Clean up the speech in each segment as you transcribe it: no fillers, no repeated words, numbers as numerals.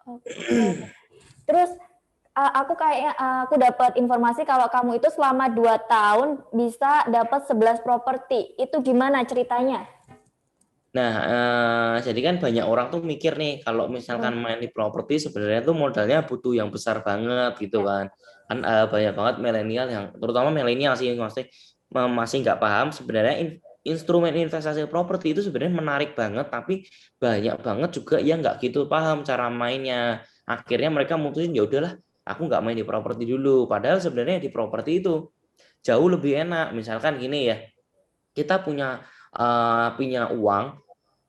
Oke. Terus aku dapat informasi kalau kamu itu selama 2 tahun bisa dapat 11 properti. Itu gimana ceritanya? Nah, jadi kan banyak orang tuh mikir nih, kalau Hmm. misalkan main di properti sebenarnya tuh modalnya butuh yang besar banget gitu Ya. kan. Kan banyak banget milenial yang, terutama milenial sih, masih masih nggak paham sebenarnya instrumen investasi properti itu sebenarnya menarik banget, tapi banyak banget juga yang nggak gitu paham cara mainnya. Akhirnya mereka mutusin ya udahlah, aku nggak main di properti dulu. Padahal sebenarnya di properti itu jauh lebih enak. Misalkan gini ya, kita punya uang.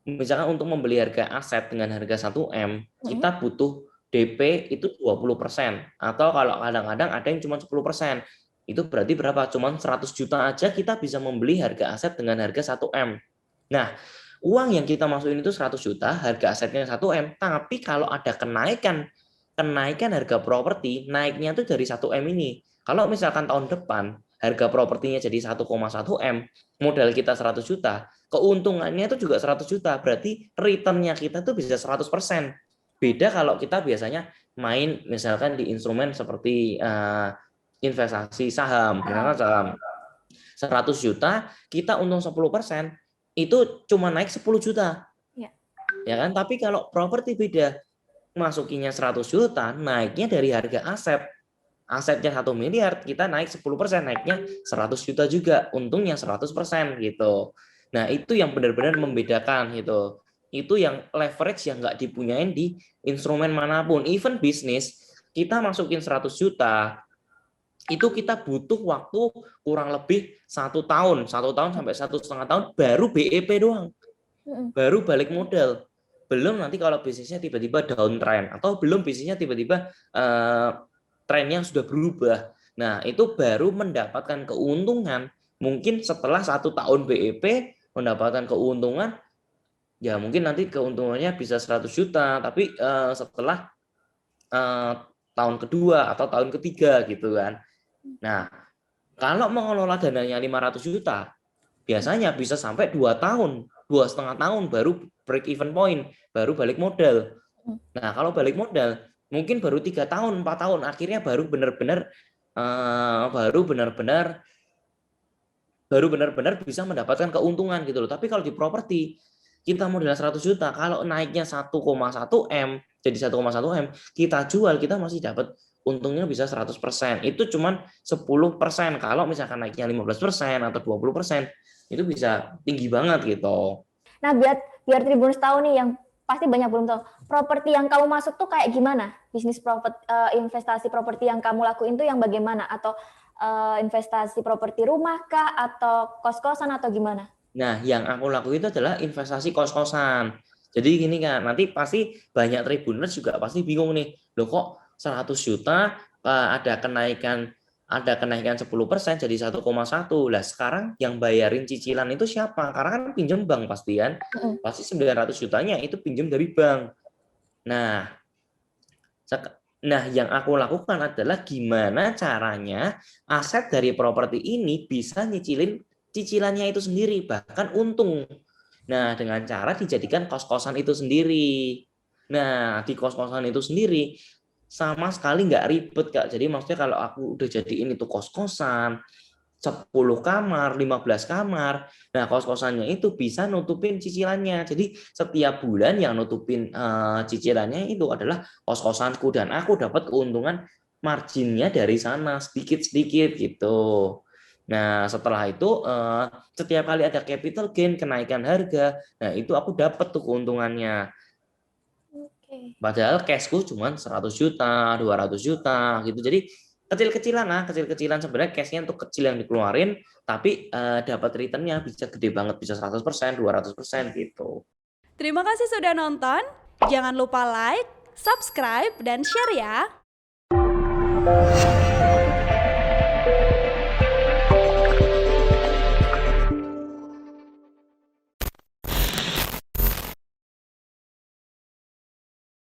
Misalkan untuk membeli harga aset dengan harga 1M, Hmm. kita butuh DP itu 20%. Atau kalau kadang-kadang ada yang cuma 10%. Itu berarti berapa? Cuma 100 juta aja kita bisa membeli harga aset dengan harga 1M. Nah, uang yang kita masukin itu 100 juta, harga asetnya 1M. Tapi kalau ada kenaikan kenaikan harga properti, naiknya itu dari 1M ini. Kalau misalkan tahun depan harga propertinya jadi 1,1M, modal kita 100 juta, keuntungannya itu juga 100 juta, berarti returnnya kita tuh bisa 100%. Beda kalau kita biasanya main misalkan di instrumen seperti investasi saham, misalkan saham 100 juta, kita untung 10%, itu cuma naik 10 juta. Ya. Ya kan? Tapi kalau properti beda, masukinya 100 juta, naiknya dari harga aset. Asetnya 1 miliar, kita naik 10%, naiknya 100 juta juga, untungnya 100% gitu. Nah, itu yang benar-benar membedakan gitu. Itu yang leverage yang nggak dipunyain di instrumen manapun. Even bisnis, kita masukin 100 juta, itu kita butuh waktu kurang lebih 1 tahun, 1 tahun sampai 1,5 tahun baru BEP doang, Hmm. baru balik modal. Belum nanti kalau bisnisnya tiba-tiba downtrend, atau belum bisnisnya tiba-tiba trennya sudah berubah. Nah, itu baru mendapatkan keuntungan. Mungkin setelah 1 tahun BEP mendapatkan keuntungan, ya mungkin nanti keuntungannya bisa 100 juta, tapi setelah eh, tahun kedua atau tahun ketiga gitu kan. Nah, kalau mengelola dananya 500 juta, biasanya bisa sampai 2 tahun, 2,5 tahun baru break even point, baru balik modal. Nah, kalau balik modal mungkin baru 3 tahun, 4 tahun, akhirnya baru benar-benar baru benar-benar bisa mendapatkan keuntungan gitu loh. Tapi kalau di properti, kita modal 100 juta, kalau naiknya 1,1M jadi 1,1M, kita jual, kita masih dapat untungnya bisa 100%. Itu cuman 10%. Kalau misalkan naiknya 15% atau 20%, itu bisa tinggi banget gitu. Nah, biar Tribuners tahu nih, yang pasti banyak belum tahu. Properti yang kamu masuk tuh kayak gimana? Bisnis investasi properti yang kamu lakuin tuh yang bagaimana? Atau investasi properti rumah kah? Atau kos-kosan atau gimana? Nah, yang aku lakuin itu adalah investasi kos-kosan. Jadi gini kan, nanti pasti banyak tribuners juga pasti bingung nih, loh kok 100 juta ada kenaikan 10% jadi 1,1. Lah sekarang yang bayarin cicilan itu siapa? Karena kan pinjam bank pasti kan. Pasti 900 jutanya itu pinjam dari bank. Nah, yang aku lakukan adalah gimana caranya aset dari properti ini bisa nyicilin cicilannya itu sendiri, bahkan untung. Nah, dengan cara dijadikan kos-kosan itu sendiri. Nah, di kos-kosan itu sendiri sama sekali nggak ribet, Kak. Jadi maksudnya kalau aku udah jadiin itu kos-kosan, 10 kamar, 15 kamar. Nah, kos-kosannya itu bisa nutupin cicilannya. Jadi setiap bulan yang nutupin cicilannya itu adalah kos-kosanku, dan aku dapat keuntungan marginnya dari sana sedikit-sedikit gitu. Nah, setelah itu setiap kali ada capital gain, kenaikan harga, nah itu aku dapat tuh keuntungannya. Oke. Padahal cashku cuma 100 juta, 200 juta gitu. Jadi kecil-kecilan lah, kecil-kecilan sebenarnya cashnya untuk kecil yang dikeluarin, tapi dapat returnnya bisa gede banget, bisa 100%, 200% gitu. Terima kasih sudah nonton. Jangan lupa like, subscribe, dan share ya.